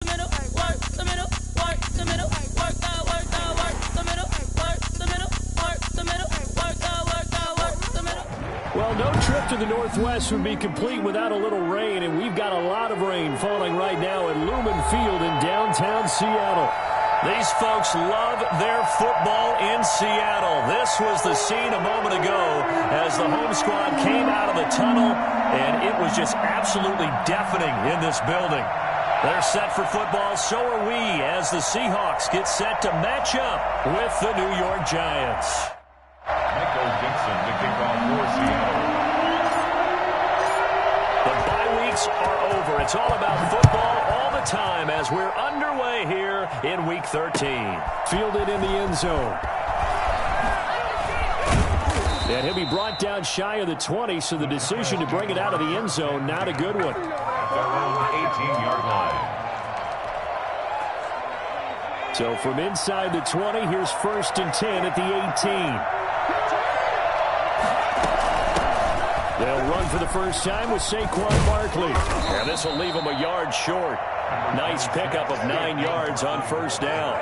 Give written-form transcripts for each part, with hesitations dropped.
Well, no trip to the Northwest would be complete without a little rain, and we've got a lot of rain falling right now at Lumen Field in downtown Seattle. These folks love their football in Seattle. This was the scene a moment ago as the home squad came out of the tunnel, and it was just absolutely deafening in this building. They're set for football, so are we, as the Seahawks get set to match up with the New York Giants. Michael Dixon to kick off for Seattle. The bye weeks are over. It's all about football all the time as we're underway here in Week 13. Fielded in the end zone. And he'll be brought down shy of the 20, so the decision to bring it out of the end zone, not a good one. Around the 18-yard line. So from inside the 20, here's 1st and 10 at the 18. They'll run for the first time with Saquon Barkley. And this will leave him a yard short. Nice pickup of 9 yards on first down.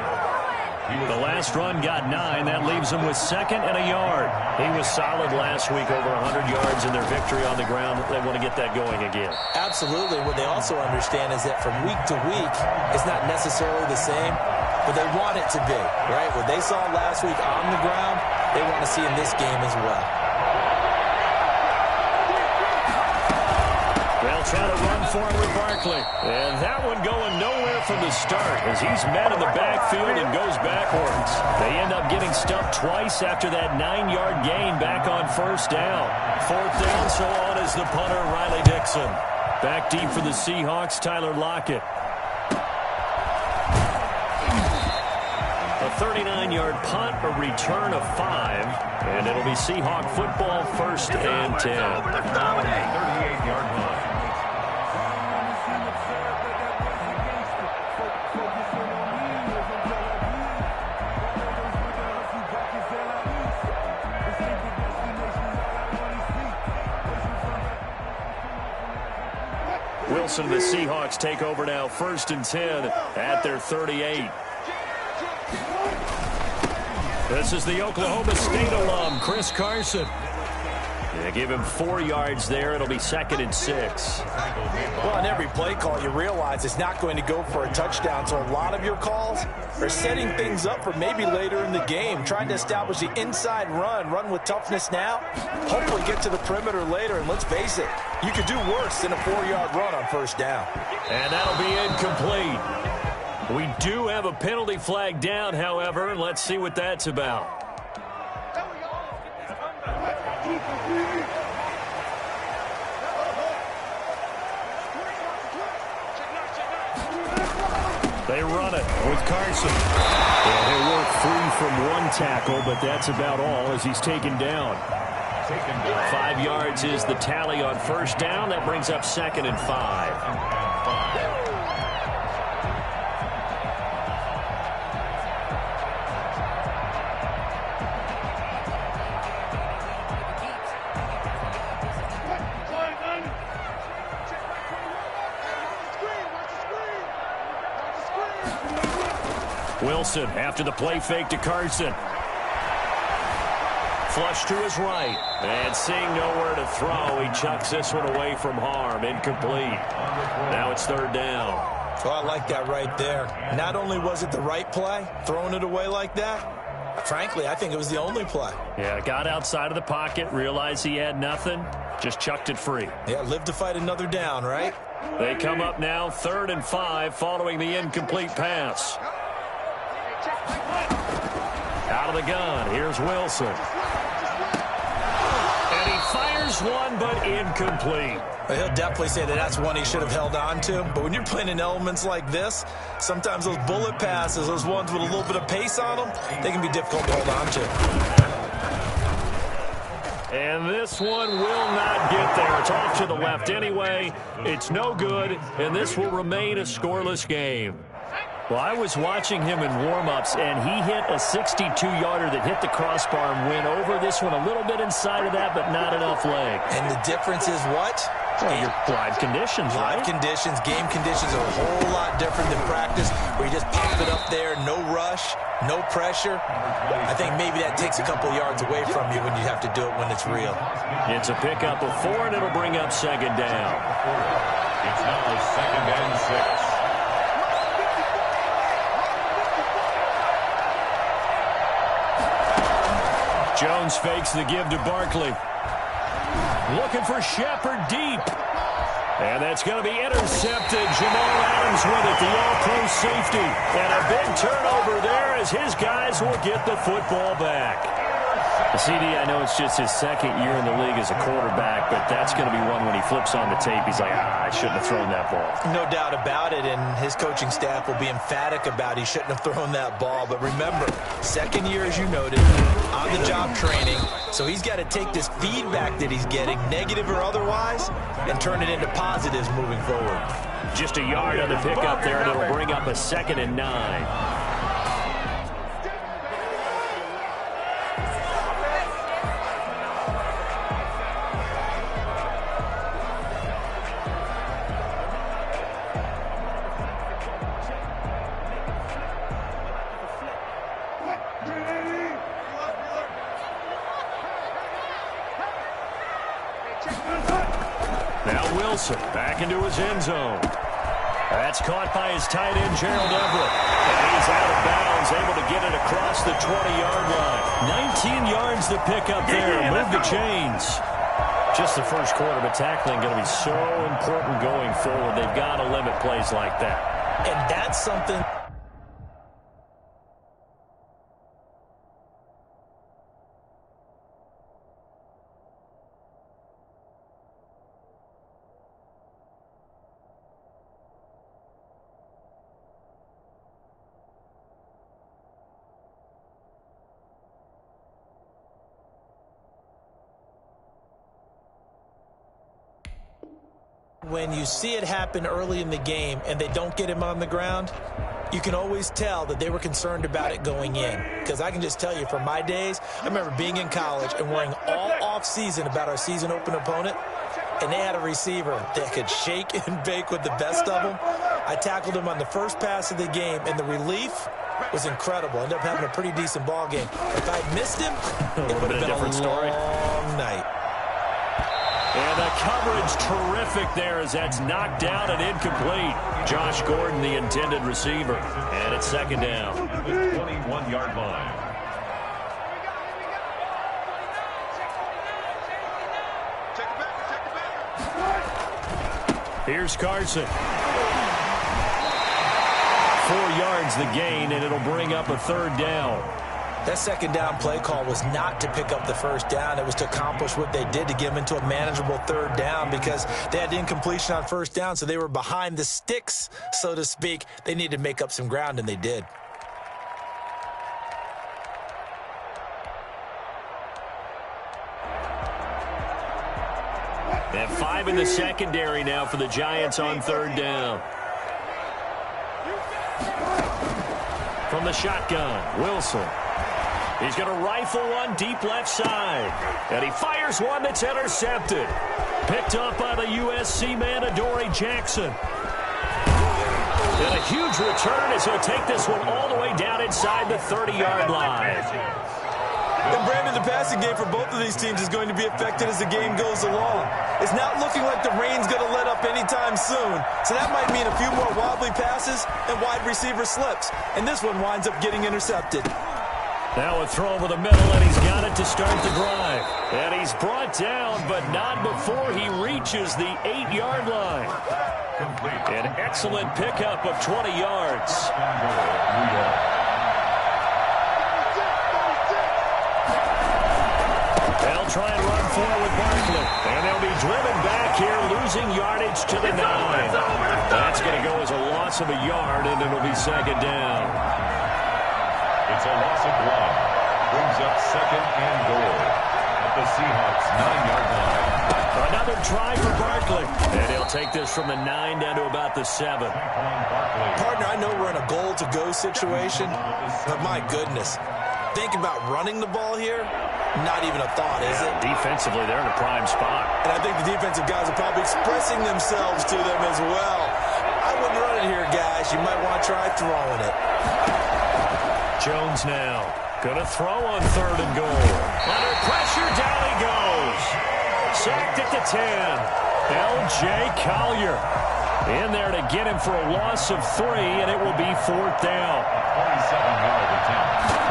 The last run got 9. That leaves him with 2nd and a yard. He was solid last week, over 100 yards in their victory on the ground. They want to get that going again. Absolutely. What they also understand is that from week to week, it's not necessarily the same, but they want it to be, right? What they saw last week on the ground, they want to see in this game as well. They'll try to run for him with Barkley. And that one going nowhere from the start as he's met in the backfield and goes backwards. They end up getting stuffed twice after that 9-yard gain back on first down. 4th down, so on is the punter, Riley Dixon. Back deep for the Seahawks, Tyler Lockett. A 39-yard punt, a return of 5, and it'll be Seahawk football, 1st and 10. 38-yard line. Wilson and the Seahawks take over now, 1st and 10 at their 38. This is the Oklahoma State alum, Chris Carson. They give him 4 yards there. It'll be 2nd and 6. Well, on every play call, you realize it's not going to go for a touchdown, so a lot of your calls are setting things up for maybe later in the game, trying to establish the inside run with toughness now, hopefully get to the perimeter later, and let's face it, you could do worse than a 4-yard run on first down. And that'll be incomplete. We do have a penalty flag down, however, and let's see what that's about. They run it with Carson. And they work free from one tackle, but that's about all as he's taken down. 5 yards is the tally on first down. That brings up 2nd and 5. Wilson after the play fake to Carson. Flush to his right. And seeing nowhere to throw, he chucks this one away from harm. Incomplete. Now it's 3rd down. Oh, I like that right there. Not only was it the right play, throwing it away like that, frankly, I think it was the only play. Yeah, got outside of the pocket, realized he had nothing, just chucked it free. Yeah, live to fight another down, right? They come up now 3rd and 5 following the incomplete pass. Out of the gun, here's Wilson. And he fires one, but incomplete. He'll definitely say that that's one he should have held on to. But when you're playing in elements like this, sometimes those bullet passes, those ones with a little bit of pace on them, they can be difficult to hold on to. And this one will not get there. It's off to the left anyway. It's no good, and this will remain a scoreless game. Well, I was watching him in warm-ups, and he hit a 62-yarder that hit the crossbar and went over. This one a little bit inside of that, but not enough leg. And the difference is what? Well, your live conditions, right? Live conditions, game conditions are a whole lot different than practice, where you just pop it up there, no rush, no pressure. I think maybe that takes a couple yards away from you when you have to do it when it's real. It's a pickup of 4, and it'll bring up second down. It's now 2nd and 6. Jones fakes the give to Barkley. Looking for Shepard deep. And that's going to be intercepted. Jamal Adams with it, the all-pro safety. And a big turnover there as his guys will get the football back. CD, I know it's just his 2nd year in the league as a quarterback, but that's going to be one when he flips on the tape, he's like, I shouldn't have thrown that ball. No doubt about it, and his coaching staff will be emphatic about he shouldn't have thrown that ball. But remember, 2nd year, as you noted, on-the-job training, so he's got to take this feedback that he's getting, negative or otherwise, and turn it into positives moving forward. Just a yard on the pickup there, and it'll bring up a 2nd and 9. Back into his end zone. That's caught by his tight end, Gerald Everett. And he's out of bounds, able to get it across the 20-yard line. 19 yards to pick up there. Move the chains. Just the first quarter, but tackling going to be so important going forward. They've got to limit plays like that. And that's something... When you see it happen early in the game and they don't get him on the ground, you can always tell that they were concerned about it going in. Because I can just tell you, from my days, I remember being in college and worrying all off-season about our season open opponent, and they had a receiver that could shake and bake with the best of them. I tackled him on the first pass of the game, and the relief was incredible. Ended up having a pretty decent ball game. If I'd missed him, it would have been a long night. And the coverage terrific there as that's knocked down and incomplete. Josh Gordon, the intended receiver. And it's 2nd down. 21-yard line. Here's Carson. 4 yards the gain, and it'll bring up a 3rd down. That 2nd down play call was not to pick up the 1st down. It was to accomplish what they did, to get them into a manageable 3rd down, because they had incompletion on 1st down, so they were behind the sticks, so to speak. They needed to make up some ground, and they did. They have 5 in the secondary now for the Giants on 3rd down. From the shotgun, Wilson. He's going to rifle one deep left side. And he fires one that's intercepted. Picked up by the USC man, Adoree Jackson. And a huge return as he'll take this one all the way down inside the 30-yard line. And Brandon, the passing game for both of these teams is going to be affected as the game goes along. It's not looking like the rain's going to let up anytime soon. So that might mean a few more wobbly passes and wide receiver slips. And this one winds up getting intercepted. Now a throw over the middle, and he's got it to start the drive. And he's brought down, but not before he reaches the 8-yard line. An excellent pickup of 20 yards. They'll try and run forward with Barkley. And they'll be driven back here, losing yardage to the 9. That's going to go as a loss of a yard, and it'll be 2nd down. It's a loss of 1. Brings up 2nd and goal at the Seahawks 9-yard line. Another try for Barkley. And he'll take this from the 9 down to about the 7. Partner, I know we're in a goal-to-go situation, but my goodness, think about running the ball here, not even a thought, is it? Defensively, they're in a prime spot. And I think the defensive guys are probably expressing themselves to them as well. I wouldn't run it here, guys. You might want to try throwing it. Jones now. Going to throw on 3rd and goal. Under pressure, down he goes. Sacked at the 10. L.J. Collier in there to get him for a loss of 3, and it will be 4th down. 47-yard attempt.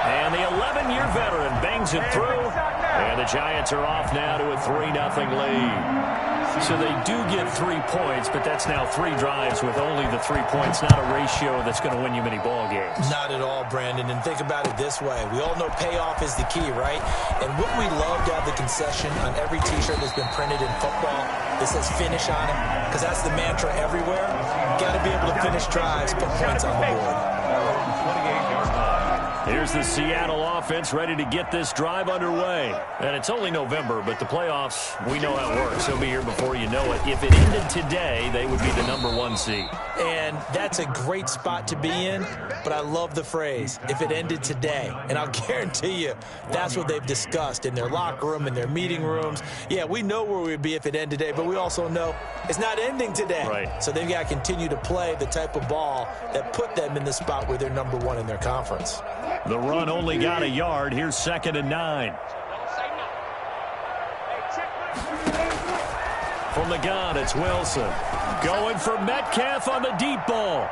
And the 11-year veteran bangs it through, and the Giants are off now to a 3-0 lead. So they do get 3 points, but that's now 3 drives with only the 3 points, not a ratio that's going to win you many ball games. Not at all, Brandon. And think about it this way. We all know payoff is the key, right? And wouldn't we love to have the concession on every T-shirt that's been printed in football that says finish on it? Because that's the mantra everywhere. Got to be able to finish drives, put points on the board. 28-yard line. Here's the Seattle offense ready to get this drive underway. And it's only November, but the playoffs, we know how it works. They'll be here before you know it. If it ended today, they would be the #1 seed. And that's a great spot to be in, but I love the phrase, if it ended today. And I'll guarantee you, that's what they've discussed in their locker room, in their meeting rooms. Yeah, we know where we'd be if it ended today, but we also know it's not ending today. Right. So they've got to continue to play the type of ball that put them in the spot where they're #1 in their conference. The run only got a yard. Here's 2nd and 9. From the gun, it's Wilson. Going for Metcalf on the deep ball.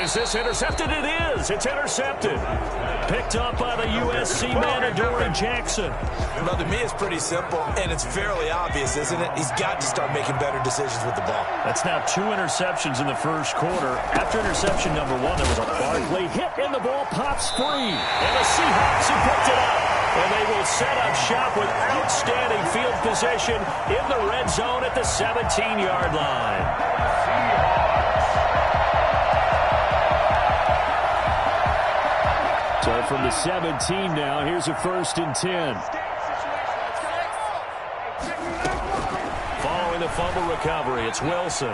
Is this intercepted? It is. It's intercepted. Picked up by the USC man, Adoree Jackson. Well, to me, it's pretty simple, and it's fairly obvious, isn't it? He's got to start making better decisions with the ball. That's now 2 interceptions in the first quarter. After interception number 1, there was a Barkley hit, and the ball pops free. And the Seahawks have picked it up. And they will set up shop with outstanding field position in the red zone at the 17-yard line. So from the 17 now, here's a 1st and 10. Following the fumble recovery, it's Wilson.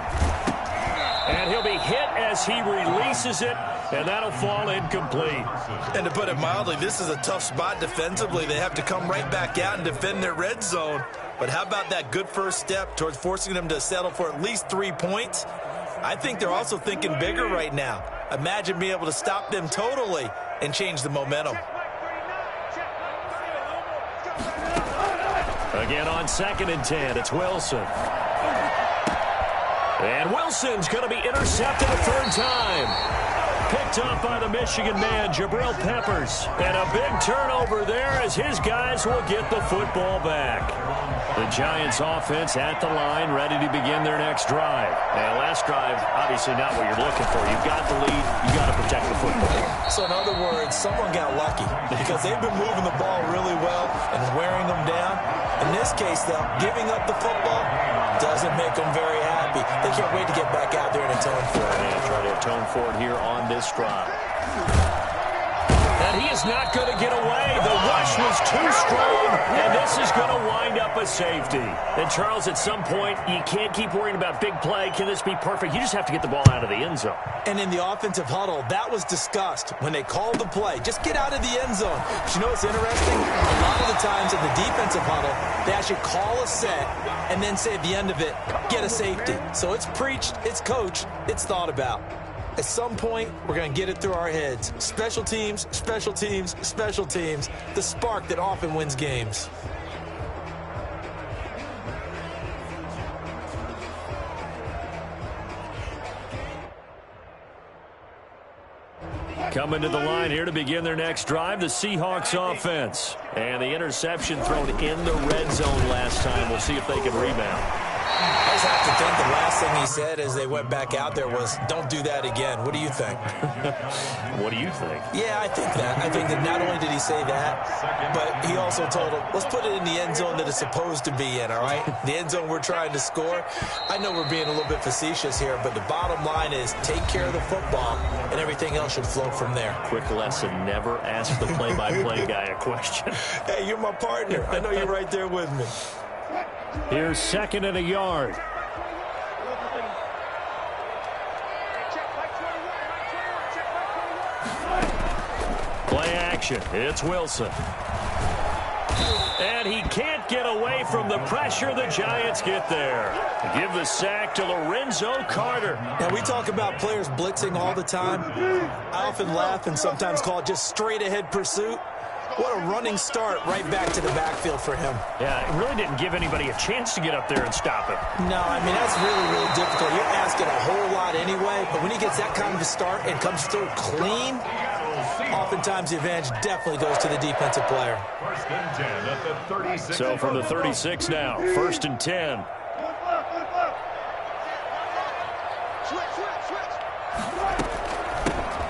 And he'll be hit as he releases it, and that'll fall incomplete. And to put it mildly, this is a tough spot defensively. They have to come right back out and defend their red zone. But how about that good first step towards forcing them to settle for at least 3 points? I think they're also thinking bigger right now. Imagine being able to stop them totally and change the momentum. Again on 2nd and 10, it's Wilson. And Wilson's going to be intercepted a 3rd time. Picked up by the Michigan man, Jabril Peppers. And a big turnover there as his guys will get the football back. The Giants offense at the line, ready to begin their next drive. And last drive, obviously not what you're looking for. You've got the lead. You've got to protect the football. So in other words, someone got lucky because they've been moving the ball really well and wearing them down. In this case, though, giving up the football doesn't make them very happy. They can't wait to get back out there and atone for it. And try to atone for it here on this drive. And he is not going to get away. The rush was too strong, and this is going to wind up a safety. And, Charles, at some point, you can't keep worrying about big play. Can this be perfect? You just have to get the ball out of the end zone. And in the offensive huddle, that was discussed when they called the play. Just get out of the end zone. But you know what's interesting? A lot of the times in the defensive huddle, they actually call a set and then say at the end of it, get a safety. So it's preached, it's coached, it's thought about. At some point, we're going to get it through our heads. Special teams, special teams, special teams. The spark that often wins games. Coming to the line here to begin their next drive, the Seahawks offense. And the interception thrown in the red zone last time. We'll see if they can rebound. I just have to think the last thing he said as they went back out there was, don't do that again. What do you think? What do you think? Yeah, I think that. I think that not only did he say that, but he also told him, let's put it in the end zone that it's supposed to be in, all right? The end zone we're trying to score. I know we're being a little bit facetious here, but the bottom line is take care of the football, and everything else should flow from there. Quick lesson, never ask the play-by-play guy a question. Hey, you're my partner. I know you're right there with me. Here's 2nd and a yard. Play action. It's Wilson. And he can't get away from the pressure. The Giants get there. Give the sack to Lorenzo Carter. Now, we talk about players blitzing all the time. I often laugh and sometimes call it just straight-ahead pursuit. What a running start right back to the backfield for him. Yeah, it really didn't give anybody a chance to get up there and stop him. No, I mean, that's really, really difficult. You're asking a whole lot anyway, but when he gets that kind of a start and comes through clean, oftentimes the advantage definitely goes to the defensive player. First and 10 at the 36. So from the 36 now, first and 10.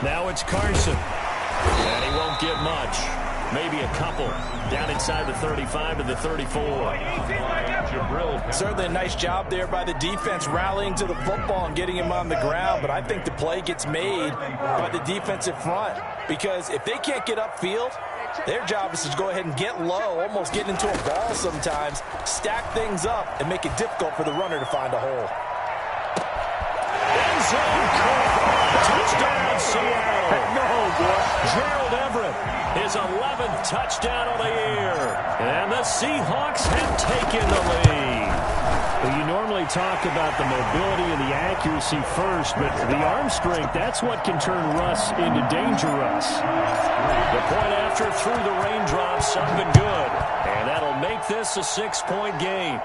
Now it's Carson. And he won't get much. Maybe a couple. Down inside the 35 to the 34. Certainly a nice job there by the defense rallying to the football and getting him on the ground. But I think the play gets made by the defensive front. Because if they can't get upfield, their job is to go ahead and get low, almost get into a ball sometimes, stack things up, and make it difficult for the runner to find a hole. End zone caught. Touchdown, Seattle. No, boy. Gerald Everett, his 11th touchdown of the year. And the Seahawks have taken the lead. Well, you normally talk about the mobility and the accuracy first, but the arm strength, that's what can turn Russ into Danger Russ. The point after through the raindrops, something good. And that'll make this a 6-point game.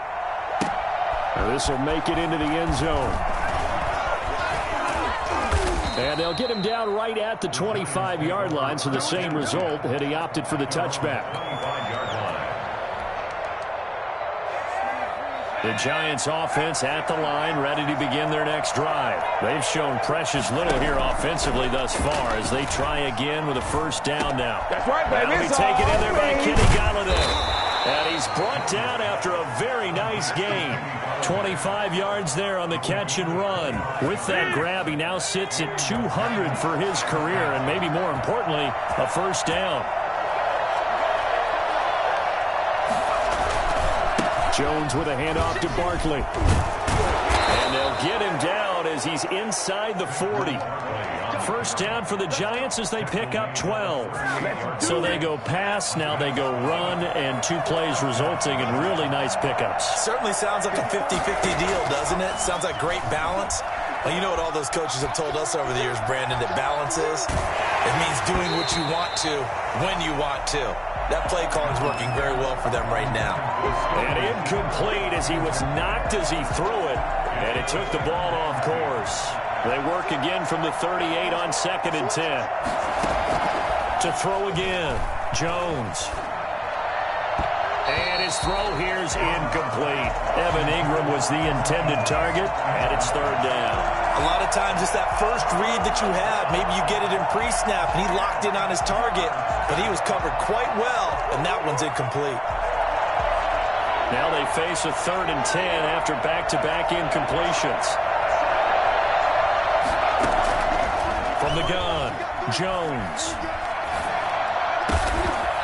This will make it into the end zone. And they'll get him down right at the 25-yard line, so the same result had he opted for the touchback. The Giants offense at the line, ready to begin their next drive. They've shown precious little here offensively thus far as they try again with a first down now. That's right, baby. That'll be taken in there by Kenny Galladay. And he's brought down after a very nice gain. 25 yards there on the catch and run. With that grab, he now sits at 200 for his career, and maybe more importantly, a first down. Jones with a handoff to Barkley. And they'll get him down as he's inside the 40. First down for the Giants as they pick up 12. So they go pass, now they go run, and 2 plays resulting in really nice pickups. Certainly sounds like a 50-50 deal, doesn't it? Sounds like great balance. Well, you know what all those coaches have told us over the years, Brandon, that balance is? It means doing what you want to, when you want to. That play calling is working very well for them right now. And incomplete as he was knocked as he threw it, and it took the ball off course. They work again from the 38 on 2nd and 10. To throw again, Jones. And his throw here is incomplete. Evan Ingram was the intended target, and it's 3rd down. A lot of times it's that first read that you have. Maybe you get it in pre-snap, and he locked in on his target, but he was covered quite well, and that one's incomplete. Now they face a 3rd and 10 after back-to-back incompletions. From the gun, Jones.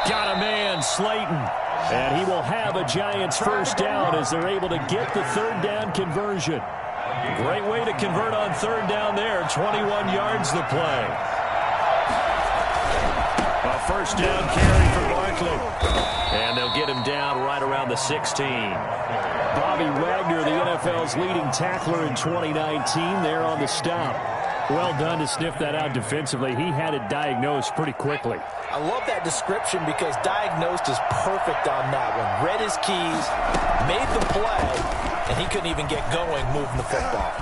Got a man, Slayton. And he will have a Giants first down as they're able to get the 3rd down conversion. Great way to convert on 3rd down there. 21 yards the play. A first down carry for Barkley. And they'll get him down right around the 16. Bobby Wagner, the NFL's leading tackler in 2019, there on the stop. Well done to sniff that out defensively. He had it diagnosed pretty quickly. I love that description because diagnosed is perfect on that one. Read his keys, made the play, and he couldn't even get going moving the football.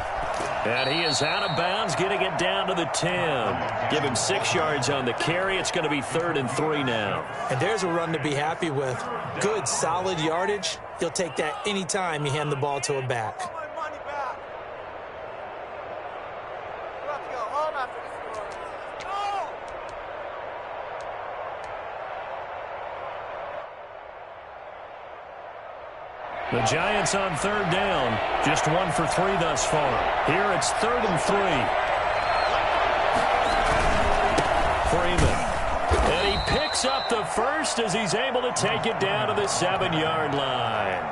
And he is out of bounds, getting it down to the 10. Give him 6 yards on the carry. It's going to be 3rd and 3 now. And there's a run to be happy with. Good, solid yardage. He'll take that anytime you hand the ball to a back. The Giants on 3rd down. Just 1 for 3 thus far. Here it's 3rd and 3. Freeman. And he picks up the first as he's able to take it down to the 7-yard line.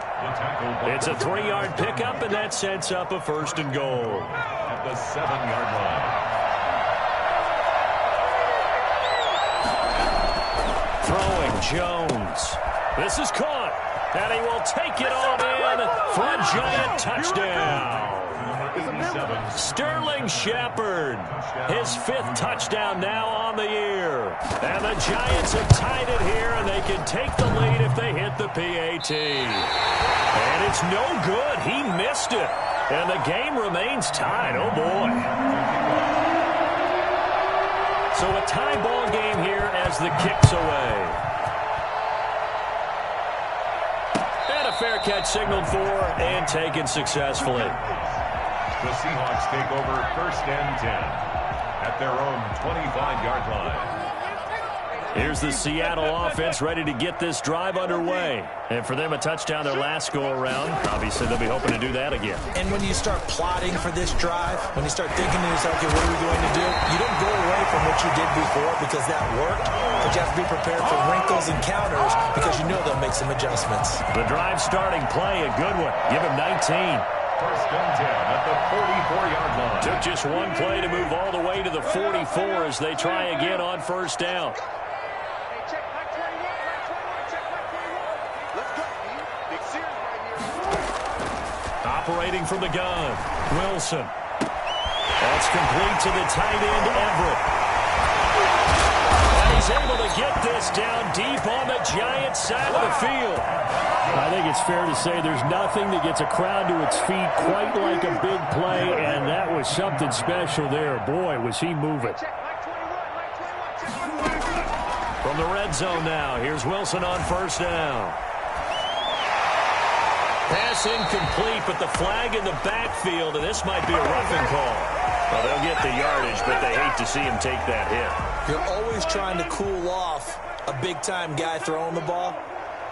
It's a 3-yard pickup, and that sets up a 1st and goal. At the 7-yard line. Throwing Jones. This is caught. And he will take it on in for a Giant touchdown. Sterling Shepard, his 5th touchdown now on the year. And the Giants have tied it here, and they can take the lead if they hit the PAT. And it's no good. He missed it. And the game remains tied. Oh, boy. So a tie ball game here as the kick's away. And a fair catch signaled for and taken successfully. The Seahawks take over 1st and 10 at their own 25-yard line. Here's the Seattle offense ready to get this drive underway. And for them, a touchdown their last go-around. Obviously, they'll be hoping to do that again. And when you start plotting for this drive, when you start thinking to yourself, okay, what are we going to do? You don't go away from what you did before because that worked. But you have to be prepared for wrinkles and counters because you know they'll make some adjustments. The drive starting play, a good one. Give him 19. 1st and 10 at the 44-yard line. Took just one play to move all the way to the 44 as they try again on 1st down. Operating from the gun, Wilson. That's complete to the tight end, Everett. And he's able to get this down deep on the Giants side of the field. I think it's fair to say there's nothing that gets a crowd to its feet quite like a big play, and that was something special there. Boy, was he moving. From the red zone now, here's Wilson on 1st down. Pass incomplete, but the flag in the backfield, and this might be a roughing call. Well, they'll get the yardage, but they hate to see him take that hit. You're always trying to cool off a big-time guy throwing the ball,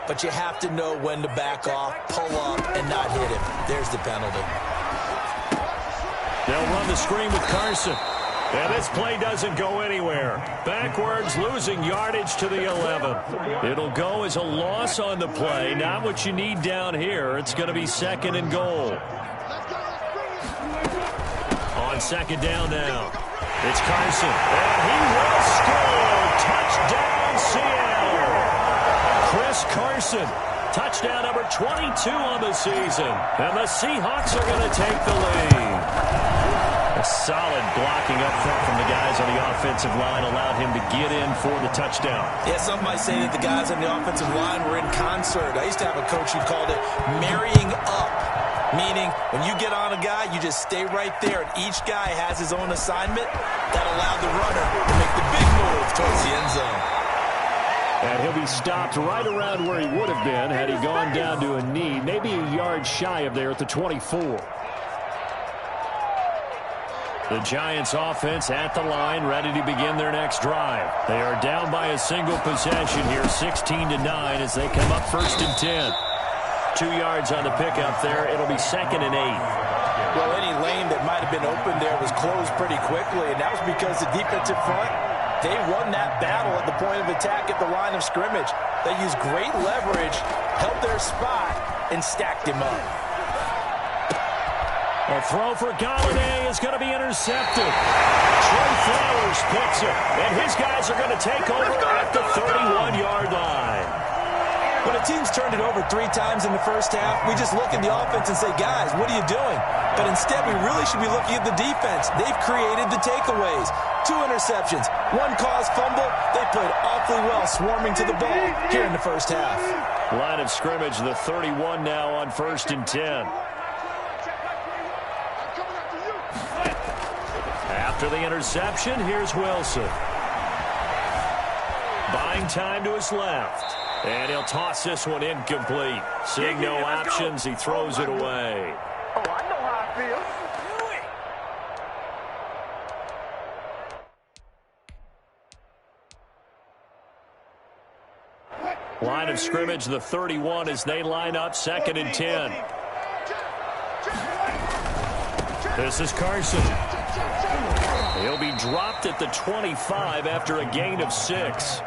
but you have to know when to back off, pull up, and not hit him. There's the penalty. They'll run the screen with Carson. And this play doesn't go anywhere. Backwards, losing yardage to the 11. It'll go as a loss on the play. Not what you need down here. It's going to be 2nd and goal. On 2nd down now. It's Carson. And he will score. Touchdown, Seattle. Chris Carson. Touchdown number 22 on the season. And the Seahawks are going to take the lead. A solid blocking up front from the guys on the offensive line allowed him to get in for the touchdown. Yeah, some might say that the guys on the offensive line were in concert. I used to have a coach who called it marrying up, meaning when you get on a guy, you just stay right there, and each guy has his own assignment. That allowed the runner to make the big move towards the end zone. And he'll be stopped right around where he would have been had he gone down to a knee, maybe a yard shy of there at the 24. The Giants offense at the line, ready to begin their next drive. They are down by a single possession here, 16-9 as they come up 1st and 10. 2 yards on the pickup there. It'll be 2nd and 8. Well, any lane that might have been open there was closed pretty quickly, and that was because the defensive front, they won that battle at the point of attack at the line of scrimmage. They used great leverage, held their spot, and stacked him up. A throw for Galladay is going to be intercepted. Trey Flowers picks it, and his guys are going to take over at the 31-yard line. When a team's turned it over 3 times in the first half, we just look at the offense and say, guys, what are you doing? But instead, we really should be looking at the defense. They've created the takeaways. 2 interceptions, 1 caused fumble. They played awfully well swarming to the ball here in the first half. Line of scrimmage, the 31 now on 1st and 10. After the interception, here's Wilson. Buying time to his left. And he'll toss this one incomplete. Seeing no options, he throws it away. Oh, I know how I feel. Line of scrimmage, the 31 as they line up 2nd and 10. This is Carson. He'll be dropped at the 25 after a gain of 6.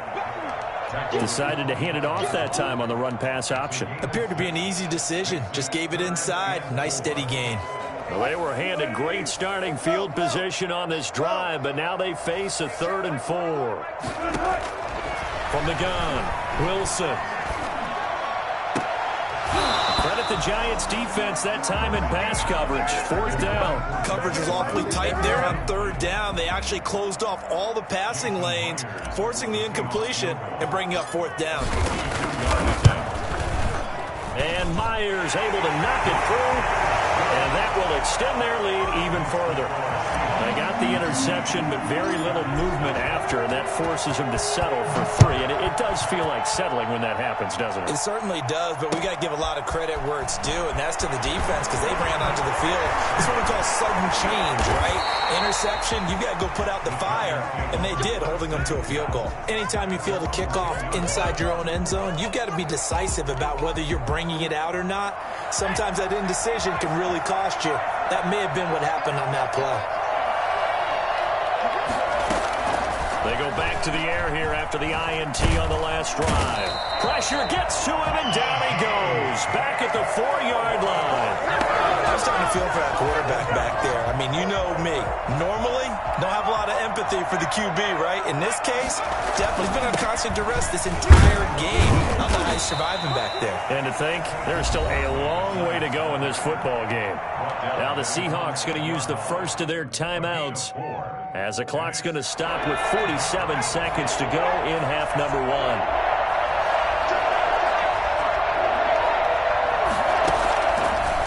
Decided to hand it off that time on the run-pass option. Appeared to be an easy decision. Just gave it inside. Nice steady gain. Well, they were handed great starting field position on this drive, but now they face a 3rd and 4. From the gun, Wilson. Credit the Giants defense that time in pass coverage. Fourth down. Coverage was awfully tight there on third down. They actually closed off all the passing lanes, forcing the incompletion and bringing up fourth down. And Myers able to knock it through, and that will extend their lead even further. They got the interception, but very little movement after, and that forces them to settle for 3. And it does feel like settling when that happens, doesn't it? It certainly does, but we got to give a lot of credit where it's due, and that's to the defense because they ran onto the field. It's what we call sudden change, right? Interception, you got to go put out the fire, and they did, holding them to a field goal. Anytime you feel the kickoff inside your own end zone, you've got to be decisive about whether you're bringing it out or not. Sometimes that indecision can really cost you. That may have been what happened on that play. They go back to the air here after the INT on the last drive. Pressure gets to him, and down he goes. Back at the 4-yard line. I was starting to feel for that quarterback back there. I mean, you know me. Normally, don't have a lot of empathy for the QB, right? In this case, definitely been on constant duress this entire game. I don't know how he's surviving back there. And to think, there's still a long way to go in this football game. Now the Seahawks going to use the first of their timeouts as the clock's going to stop with 47 seconds to go in half number 1.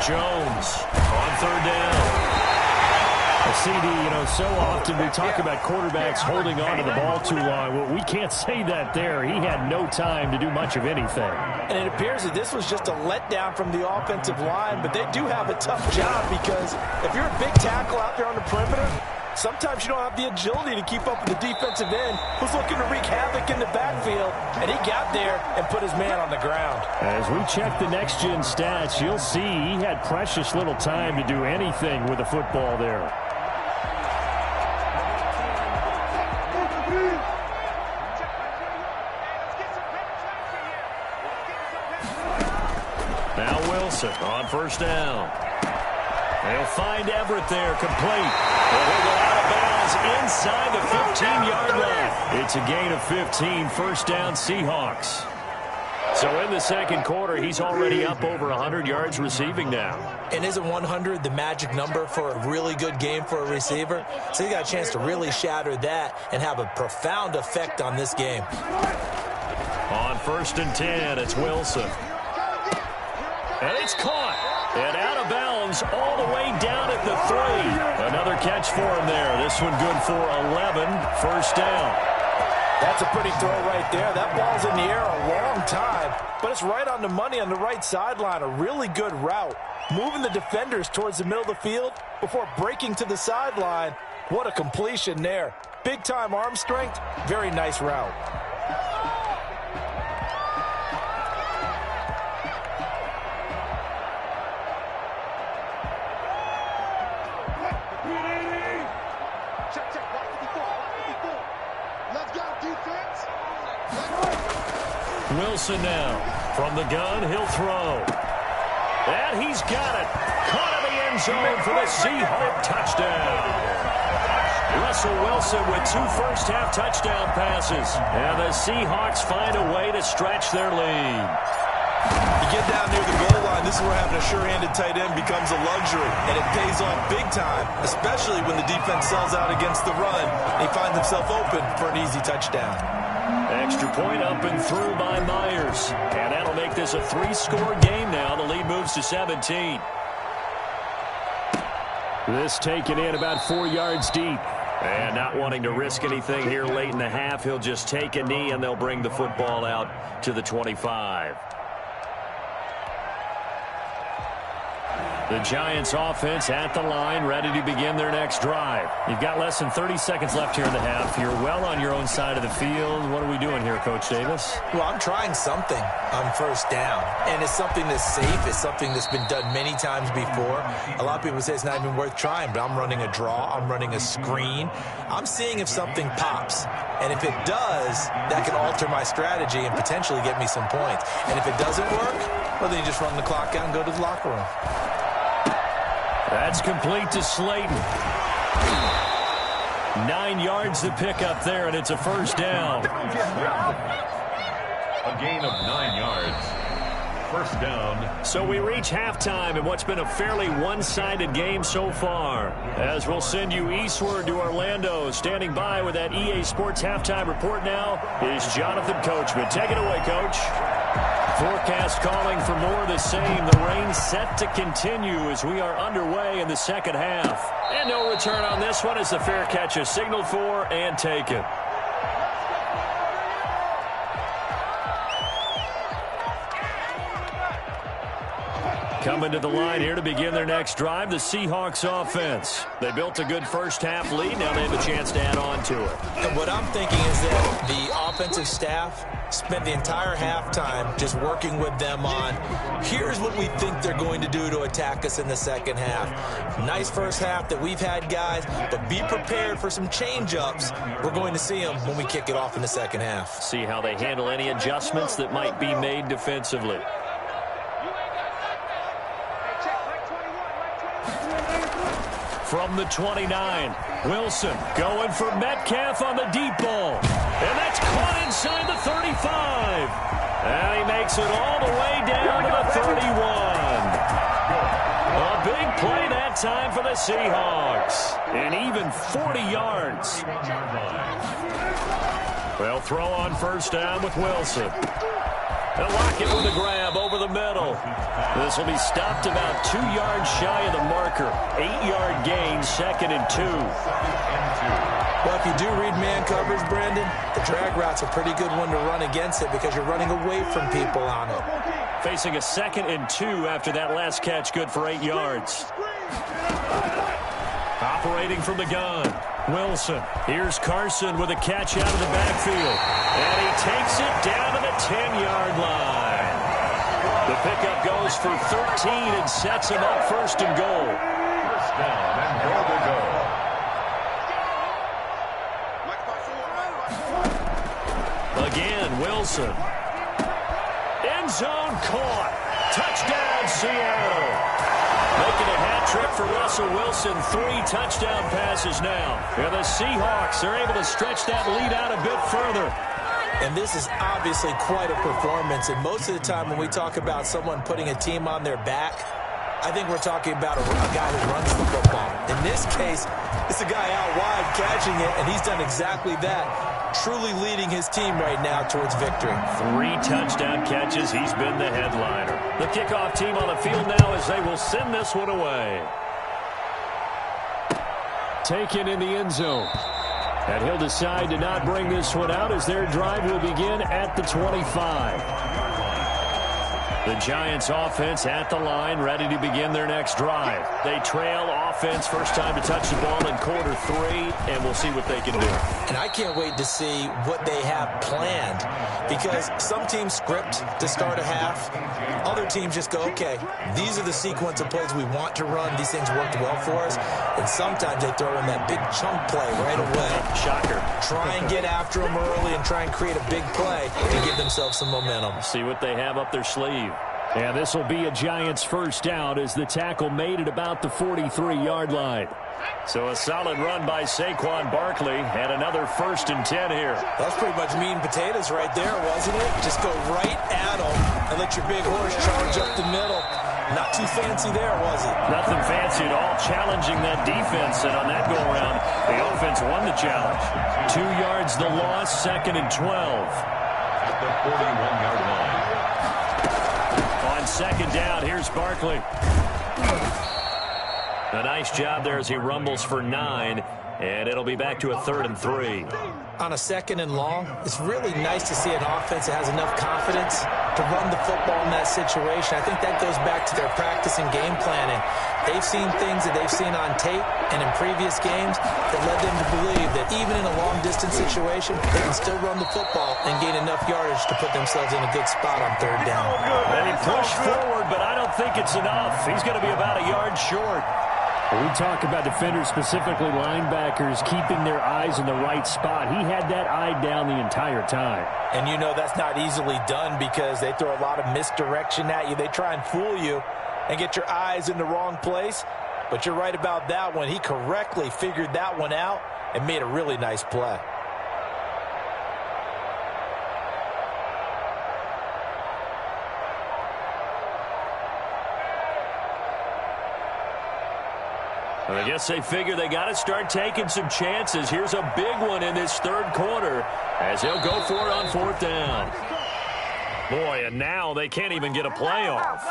Jones on third down. CD, so often we talk about quarterbacks holding on to the ball too long. Well, we can't say that there. He had no time to do much of anything. And it appears that this was just a letdown from the offensive line, but they do have a tough job because if you're a big tackle out there on the perimeter, sometimes you don't have the agility to keep up with the defensive end who's looking to wreak havoc in the backfield, and he got there and put his man on the ground. As we check the next-gen stats, you'll see he had precious little time to do anything with the football there. Now Wilson on first down. They'll find Everett there, complete. He'll go out of bounds inside the 15-yard line. It's a gain of 15, first down Seahawks. So in the second quarter, he's already up over 100 yards receiving now. And isn't 100 the magic number for a really good game for a receiver? So he got a chance to really shatter that and have a profound effect on this game. On first and 10, it's Wilson. And it's caught. And out of bounds all the way down at the 3. Another catch for him there. This one good for 11. First down. That's a pretty throw right there. That ball's in the air a long time, but it's right on the money on the right sideline. A really good route. Moving the defenders towards the middle of the field before breaking to the sideline. What a completion there. Big-time arm strength. Very nice route. Wilson now. From the gun, he'll throw. And he's got it. Caught in the end zone for the Seahawk touchdown. Russell Wilson with 2 first-half touchdown passes. And the Seahawks find a way to stretch their lead. You get down near the goal line, this is where having a sure-handed tight end becomes a luxury, and it pays off big time, especially when the defense sells out against the run, and he finds himself open for an easy touchdown. Extra point up and through by Myers. And that'll make this a 3-score game now. The lead moves to 17. This taken in about 4 yards deep. And not wanting to risk anything here late in the half, he'll just take a knee and they'll bring the football out to the 25. The Giants offense at the line, ready to begin their next drive. You've got less than 30 seconds left here in the half. You're well on your own side of the field. What are we doing here, Coach Davis? Well, I'm trying something on first down, and it's something that's safe. It's something that's been done many times before. A lot of people say it's not even worth trying, but I'm running a draw. I'm running a screen. I'm seeing if something pops, and if it does, that can alter my strategy and potentially get me some points. And if it doesn't work, well, then you just run the clock out and go to the locker room. That's complete to Slayton. 9 yards to pick up there, and it's a first down. A gain of 9 yards. First down. So we reach halftime in what's been a fairly one-sided game so far. As we'll send you eastward to Orlando. Standing by with that EA Sports halftime report now is Jonathan Coachman. Take it away, Coach. Forecast calling for more of the same. The rain set to continue as we are underway in the second half. And no return on this one as the fair catch is signaled for and taken. Coming to the line here to begin their next drive, the Seahawks offense. They built a good first-half lead. Now they have a chance to add on to it. And what I'm thinking is that the offensive staff spent the entire halftime just working with them on, here's what we think they're going to do to attack us in the second half. Nice first half that we've had, guys, but be prepared for some change-ups. We're going to see them when we kick it off in the second half. See how they handle any adjustments that might be made defensively. From the 29, Wilson going for Metcalf on the deep ball. And that's caught inside the 35. And he makes it all the way down to the 31. A big play that time for the Seahawks. And even 40 yards. They'll throw on first down with Wilson. They'll lock it with a grab over the middle. This will be stopped about 2 yards shy of the marker. 8-yard gain, 2nd and 2. Well, if you do read man coverage, Brandon, the drag route's a pretty good one to run against it because you're running away from people on it. Facing a 2nd and 2 after that last catch, good for 8 yards. Operating from the gun, Wilson. Here's Carson with a catch out of the backfield. And he takes it down to the 10-yard line. The pickup goes for 13 and sets him up first and goal. First down and goal to go. Again, Wilson. End zone caught. Touchdown, Seattle. Making a hat trick for Russell Wilson. 3 touchdown passes now. And the Seahawks are able to stretch that lead out a bit further. And this is obviously quite a performance. And most of the time when we talk about someone putting a team on their back, I think we're talking about a guy who runs the football. In this case, it's a guy out wide catching it, and he's done exactly that. Truly leading his team right now towards victory. 3 touchdown catches. He's been the headliner. The kickoff team on the field now as they will send this one away. Taken in the end zone. And he'll decide to not bring this one out as their drive will begin at the 25. The Giants offense at the line, ready to begin their next drive. They trail offense, first time to touch the ball in quarter 3, and we'll see what they can do. And I can't wait to see what they have planned, because some teams script to start a half. Other teams just go, okay, these are the sequence of plays we want to run. These things worked well for us. And sometimes they throw in that big chunk play right away. Shocker. Try and get after them early and try and create a big play and give themselves some momentum. See what they have up their sleeve. And this will be a Giants first down as the tackle made at about the 43-yard line. So a solid run by Saquon Barkley and another 1st and 10 here. That's pretty much meat and potatoes right there, wasn't it? Just go right at them and let your big horse charge up the middle. Not too fancy there, was it? Nothing fancy at all, challenging that defense. And on that go-around, the offense won the challenge. 2 yards the loss, 2nd and 12. At the 41-yard line. On 2nd down, here's Barkley. A nice job there as he rumbles for 9, and it'll be back to a 3rd and 3. On a 2nd and long, it's really nice to see an offense that has enough confidence to run the football in that situation. I think that goes back to their practice and game planning. They've seen things that they've seen on tape and in previous games that led them to believe that even in a long-distance situation, they can still run the football and gain enough yardage to put themselves in a good spot on 3rd down. And he pushed forward, but I don't think it's enough. He's going to be about a yard short. We talk about defenders, specifically linebackers, keeping their eyes in the right spot. He had that eye down the entire time. And you know that's not easily done because they throw a lot of misdirection at you. They try and fool you and get your eyes in the wrong place. But you're right about that one. He correctly figured that one out and made a really nice play. I guess they figure they got to start taking some chances. Here's a big one in this third quarter as he'll go for it on fourth down. Boy, and now they can't even get a play off.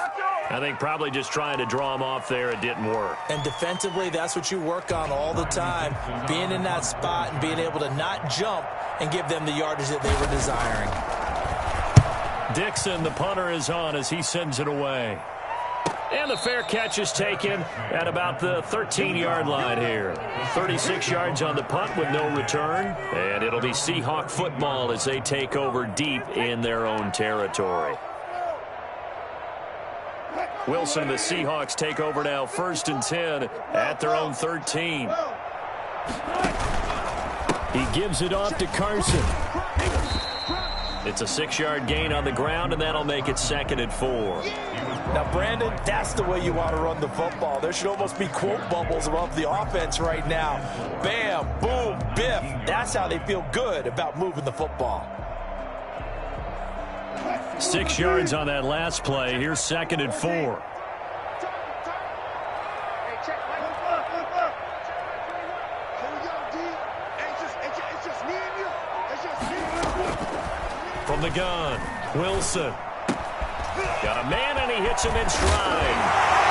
I think probably just trying to draw him off there, it didn't work. And defensively, that's what you work on all the time, being in that spot and being able to not jump and give them the yardage that they were desiring. Dixon, the punter, is on as he sends it away. And the fair catch is taken at about the 13-yard line here. 36 yards on the punt with no return. And it'll be Seahawk football as they take over deep in their own territory. Wilson and the Seahawks take over now, 1st and 10 at their own 13. He gives it off to Carson. It's a 6-yard gain on the ground, and that'll make it 2nd and 4. Now, Brandon, that's the way you want to run the football. There should almost be quote bubbles above the offense right now. Bam, boom, biff. That's how they feel good about moving the football. 6 yards on that last play. Here's 2nd and 4. From the gun, Wilson. Got a man, and he hits him in stride.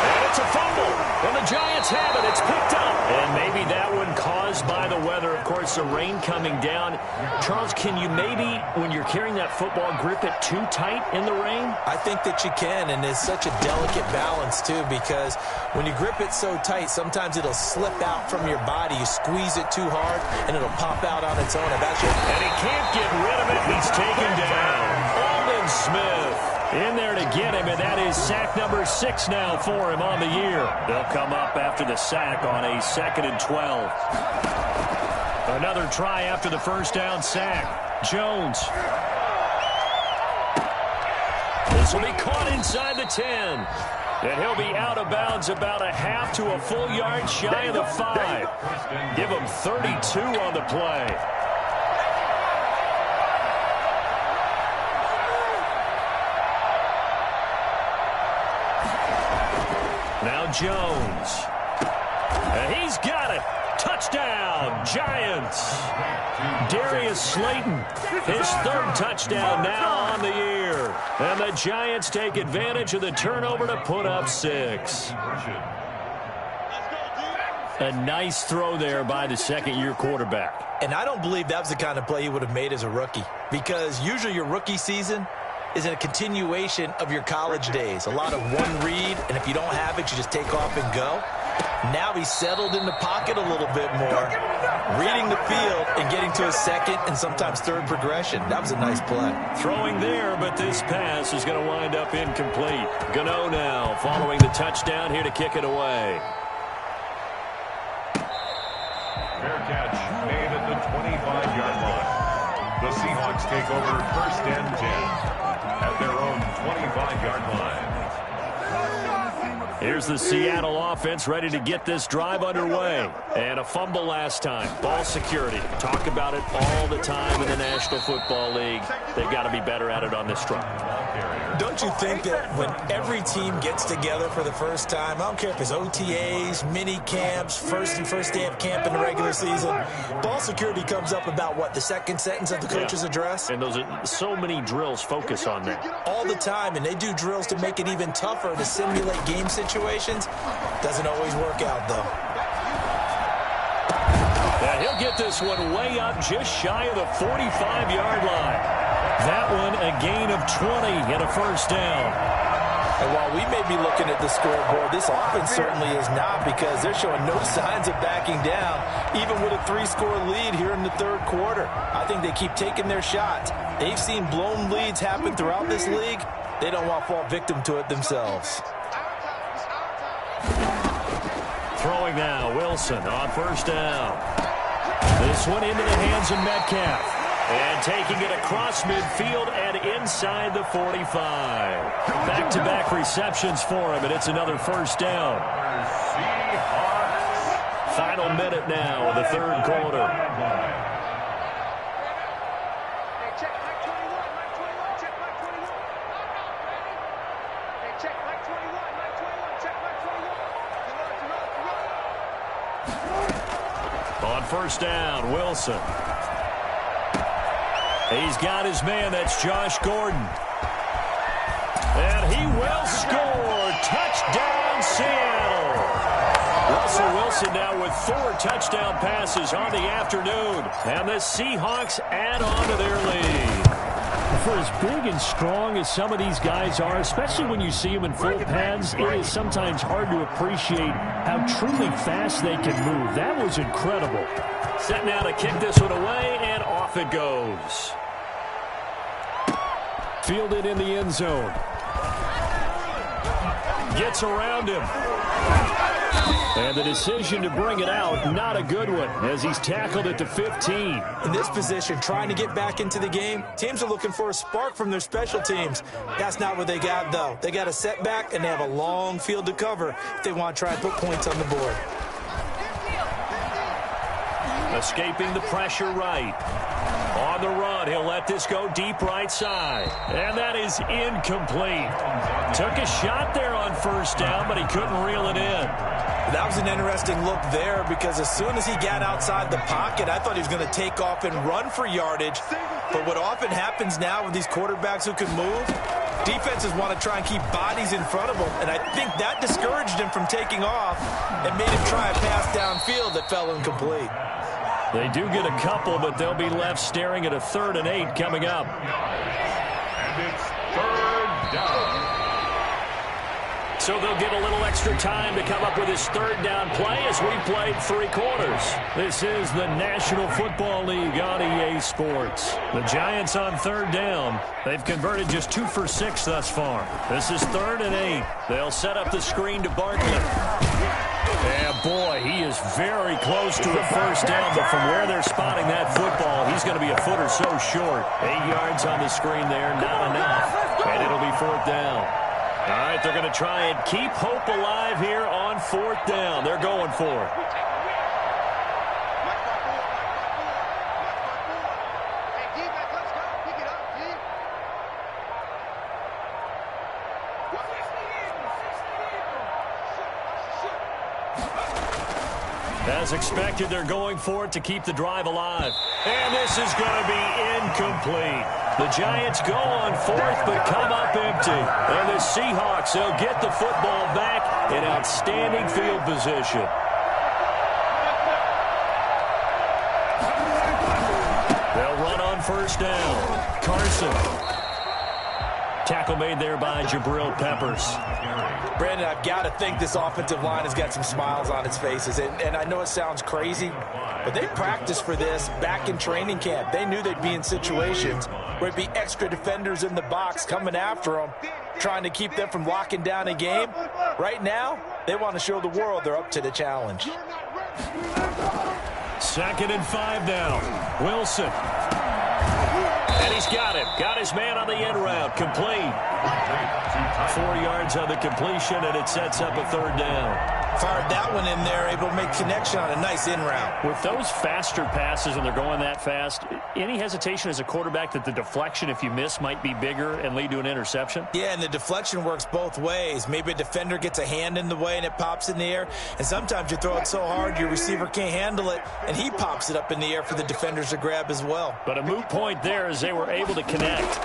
And it's a fumble. And the Giants have it. It's picked up. And maybe that one caused by the weather. Of course, the rain coming down. Charles, can you maybe, when you're carrying that football, grip it too tight in the rain? I think that you can, and it's such a delicate balance, too, because when you grip it so tight, sometimes it'll slip out from your body. You squeeze it too hard, and it'll pop out on its own. And he can't get rid of it. He's taken down. Aldon Smith in there to get him, and that is sack number 6 now for him on the year. They'll come up after the sack on a 2nd and 12. Another try after the first down sack. Jones. This will be caught inside the 10. And he'll be out of bounds about a half to a full yard shy of the 5. Give him 32 on the play. Now Jones. And he's got it. Touchdown, Giants. Darius Slayton, his 3rd touchdown now on the year. And the Giants take advantage of the turnover to put up 6. A nice throw there by the 2nd-year quarterback. And I don't believe that was the kind of play he would have made as a rookie, because usually your rookie season is a continuation of your college days. A lot of one read, and if you don't have it, you just take off and go. Now he's settled in the pocket a little bit more, reading the field and getting to a 2nd and sometimes 3rd progression. That was a nice play. Throwing there, but this pass is going to wind up incomplete. Gano now following the touchdown here to kick it away. Fair catch made at the 25-yard line. The Seahawks take over 1st and 10 at their own 25-yard line. Here's the Seattle offense ready to get this drive underway. And a fumble last time. Ball security. Talk about it all the time in the National Football League. They've got to be better at it on this drive. Don't you think that when every team gets together for the first time, I don't care if it's OTAs, mini camps, first day of camp in the regular season, ball security comes up about what, the 2nd sentence of the coach's address? And those are so many drills focus on that. All the time, and they do drills to make it even tougher to simulate game situations. Doesn't always work out, though. Yeah, he'll get this one way up just shy of the 45-yard line. That one a gain of 20 and a 1st down. And while we may be looking at the scoreboard, this offense certainly is not, because they're showing no signs of backing down, even with a 3-score lead here in the 3rd quarter. I think they keep taking their shots. They've seen blown leads happen throughout this league. They don't want to fall victim to it themselves. Throwing now, Wilson on 1st down. This one into the hands of Metcalf. And taking it across midfield and inside the 45. Back-to-back receptions for him, and it's another 1st down. Final minute now of the third quarter. On first down, Wilson. He's got his man. That's Josh Gordon. And he will score. Touchdown, Seattle. Russell Wilson now with 4 touchdown passes on the afternoon. And the Seahawks add on to their lead. For as big and strong as some of these guys are, especially when you see them in full pads, it is sometimes hard to appreciate how truly fast they can move. That was incredible. Set now to kick this one away, and off it goes. Fielded in the end zone. Gets around him. And the decision to bring it out, not a good one, as he's tackled at the 15. In this position, trying to get back into the game, teams are looking for a spark from their special teams. That's not what they got, though. They got a setback, and they have a long field to cover if they want to try and put points on the board. Escaping the pressure right. On the run, he'll let this go deep right side. And that is incomplete. Took a shot there on first down, but he couldn't reel it in. That was an interesting look there because as soon as he got outside the pocket, I thought he was going to take off and run for yardage. But what often happens now with these quarterbacks who can move, defenses want to try and keep bodies in front of them. And I think that discouraged him from taking off and made him try a pass downfield that fell incomplete. They do get a couple, but they'll be left staring at a 3rd and 8 coming up. And it's 3rd down. So they'll get a little extra time to come up with his 3rd down play as we played 3 quarters. This is the National Football League on EA Sports. The Giants on 3rd down. They've converted just 2 for 6 thus far. This is 3rd and 8. They'll set up the screen to Barkley. Yeah, boy, he is very close to a first down, but from where they're spotting that football, he's going to be a foot or so short. 8 yards on the screen there, not enough. And it'll be 4th down. All right, they're going to try and keep hope alive here on 4th down. They're going for it. As expected, they're going for it to keep the drive alive. And this is going to be incomplete. The Giants go on 4th, but come up empty. And the Seahawks, they'll get the football back in outstanding field position. They'll run on first down. Carson. Tackle made there by Jabril Peppers. Brandon, I've got to think this offensive line has got some smiles on its faces. And I know it sounds crazy, but they practiced for this back in training camp. They knew they'd be in situations where it'd be extra defenders in the box coming after them, trying to keep them from locking down a game. Right now, they want to show the world they're up to the challenge. 2nd and 5 now. Wilson. And he's got it. Got his man on the end route. Complete. 4 yards on the completion, and it sets up a 3rd down. Fired that one in there, able to make connection on a nice in route. With those faster passes and they're going that fast, any hesitation as a quarterback that the deflection, if you miss, might be bigger and lead to an interception? Yeah, and the deflection works both ways. Maybe a defender gets a hand in the way and it pops in the air, and sometimes you throw it so hard your receiver can't handle it, and he pops it up in the air for the defenders to grab as well. But a moot point there as they were able to connect.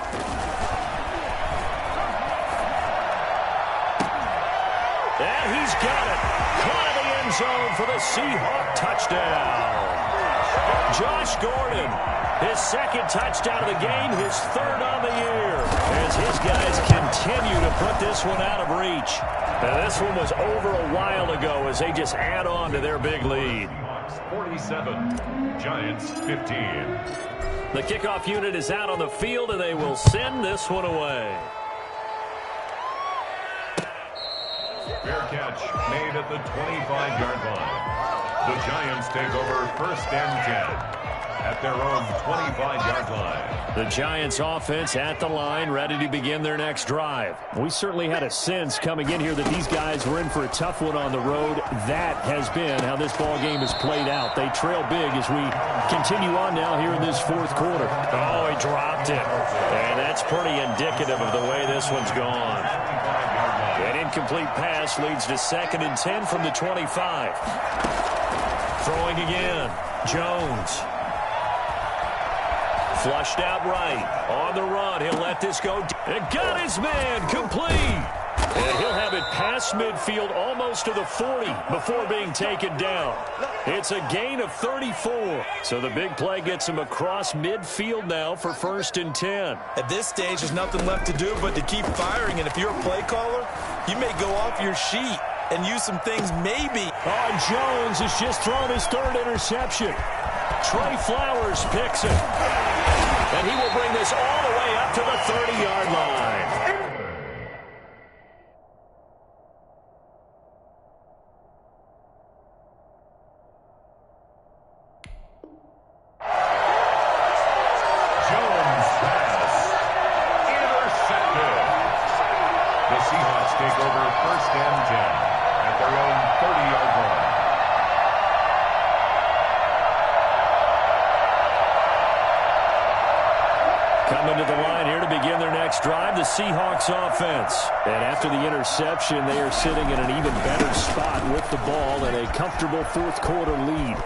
And he's got it. Caught in the end zone for the Seahawk touchdown. Josh Gordon, his 2nd touchdown of the game, his 3rd on the year, as his guys continue to put this one out of reach. Now, this one was over a while ago as they just add on to their big lead. 47, Giants 15. The kickoff unit is out on the field, and they will send this one away. Fair catch made at the 25-yard line. The Giants take over 1st and 10. at their own 25-yard line. The Giants offense at the line, ready to begin their next drive. We certainly had a sense coming in here that these guys were in for a tough one on the road. That has been how this ball game has played out. They trail big as we continue on now here in this fourth quarter. Oh, he dropped it. And that's pretty indicative of the way this one's gone. An incomplete pass leads to 2nd and 10 from the 25. Throwing again. Jones. Flushed out right. On the run. He'll let this go. And got his man. Complete. And he'll have it past midfield almost to the 40 before being taken down. It's a gain of 34. So the big play gets him across midfield now for 1st and 10. At this stage, there's nothing left to do but to keep firing. And if you're a play caller, you may go off your sheet and use some things maybe. Oh, Jones has just thrown his 3rd interception. Trey Flowers picks it. And he will bring this all the way up to the 30-yard line. Jones pass intercepted. The Seahawks take over 1st and 10 at their own 30-yard line. Coming to the line here to begin their next drive, the Seahawks offense. And after the interception, they are sitting in an even better spot with the ball and a comfortable fourth quarter lead.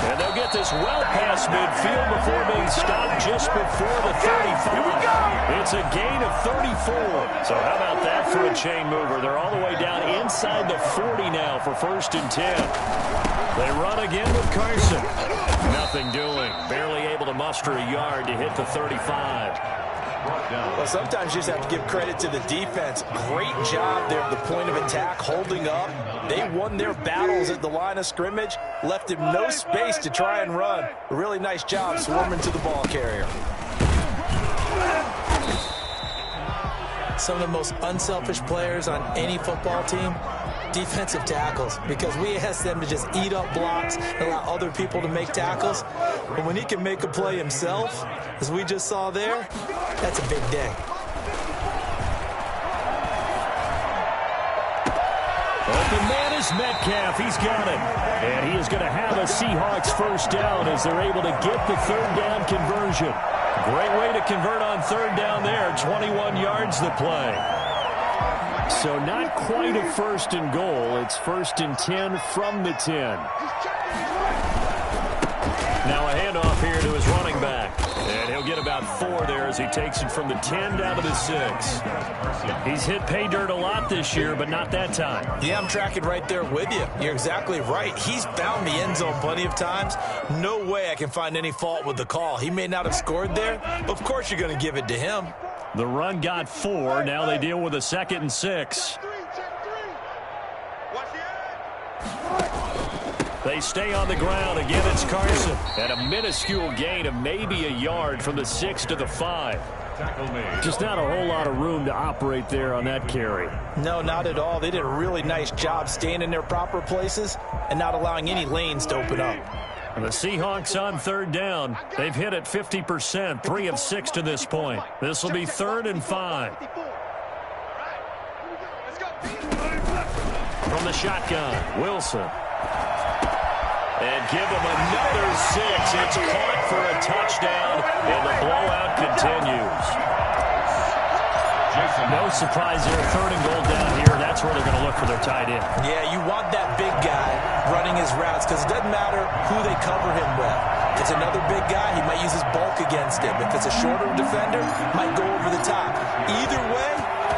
And they'll get this well past midfield before being stopped just before the 35. It's a gain of 34. So how about that for a chain mover? They're all the way down inside the 40 now for 1st and 10. They run again with Carson. Nothing doing. Barely able to muster a yard to hit the 35. Well, sometimes you just have to give credit to the defense. Great job there at the point of attack, holding up. They won their battles at the line of scrimmage, left him no space to try and run. A really nice job swarming to the ball carrier. Some of the most unselfish players on any football team, defensive tackles, because we ask them to just eat up blocks and allow other people to make tackles. But when he can make a play himself, as we just saw there, that's a big day. Open man is Metcalf. He's got it. And he is going to have a Seahawks 1st down as they're able to get the 3rd down conversion. Great way to convert on 3rd down there. 21 yards the play. So not quite a 1st and goal. It's 1st and 10 from the 10. Now a handoff here to his running back. And he'll get about 4 there as he takes it from the 10 down to the 6. He's hit pay dirt a lot this year, but not that time. Yeah, I'm tracking right there with you. You're exactly right. He's found the end zone plenty of times. No way I can find any fault with the call. He may not have scored there, but of course you're going to give it to him. The run got 4. Now they deal with a 2nd and 6. They stay on the ground. Again, it's Carson. And a minuscule gain of maybe a yard from the 6 to the 5. Just not a whole lot of room to operate there on that carry. No, not at all. They did a really nice job staying in their proper places and not allowing any lanes to open up. And the Seahawks on 3rd down. They've hit it 50%, 3 of 6 to this point. This will be 3rd and 5. From the shotgun, Wilson. And give him another 6. It's caught for a touchdown, and the blowout continues. No surprise there, 3rd and goal down here. That's where they're going to look for their tight end. Yeah, you want that big guy running his routes because it doesn't matter who they cover him with. If it's another big guy, he might use his bulk against him. If it's a shorter defender, might go over the top. Either way,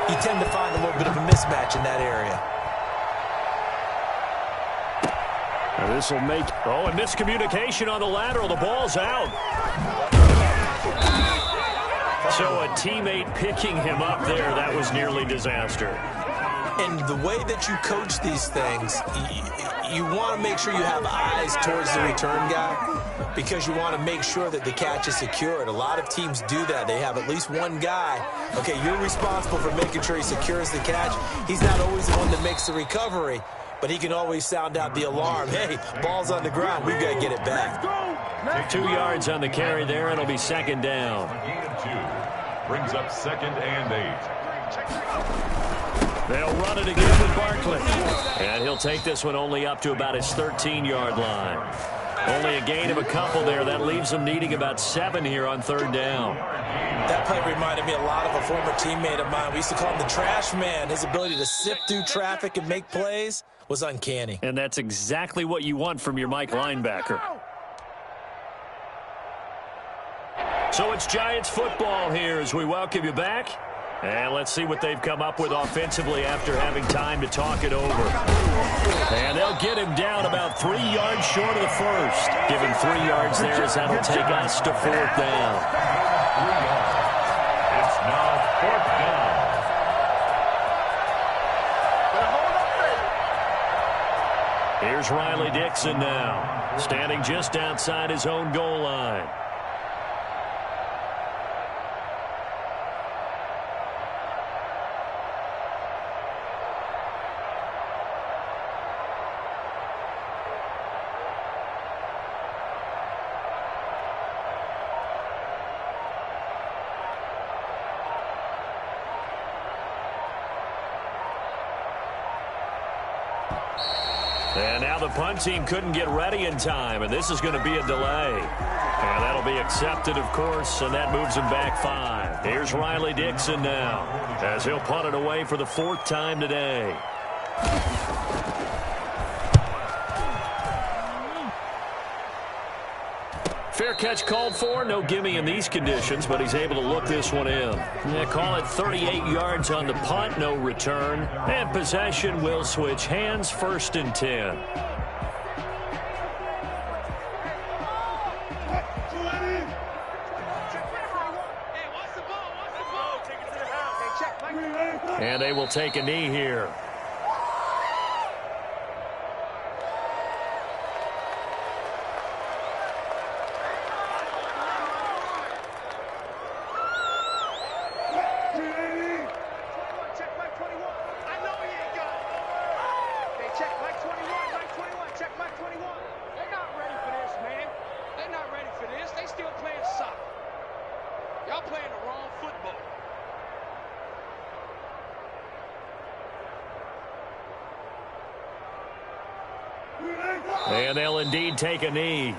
you tend to find a little bit of a mismatch in that area. This will make, a miscommunication on the lateral. The ball's out. So a teammate picking him up there, that was nearly disaster. And the way that you coach these things, you want to make sure you have eyes towards the return guy because you want to make sure that the catch is secured. A lot of teams do that. They have at least one guy. Okay, you're responsible for making sure he secures the catch. He's not always the one that makes the recovery, but he can always sound out the alarm. Hey, ball's on the ground. We've got to get it back. 2 yards on the carry there. It'll be second down. Gain of 2. Brings up 2nd and 8. They'll run it again with Barkley. And he'll take this one only up to about his 13-yard line. Only a gain of a couple there. That leaves them needing about 7 here on 3rd down. That play reminded me a lot of a former teammate of mine. We used to call him the trash man. His ability to sift through traffic and make plays was uncanny. And that's exactly what you want from your Mike linebacker. So it's Giants football here as we welcome you back. And let's see what they've come up with offensively after having time to talk it over. And they'll get him down about 3 yards short of the first. Give him 3 yards there as that'll take us to 4th down. 3 yards. It's now 4th down. Here's Riley Dixon now, standing just outside his own goal line. And now the punt team couldn't get ready in time, and this is going to be a delay. And that'll be accepted, of course, and that moves him back 5. Here's Riley Dixon now, as he'll punt it away for the 4th time today. Fair catch called for. No gimme in these conditions, but he's able to look this one in. They call it 38 yards on the punt, no return. And possession will switch hands, 1st and 10. And they will take a knee here. And they'll indeed take a knee.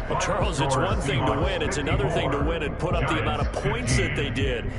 Well, Charles, it's one thing to win. It's another thing to win and put up the amount of points that they did.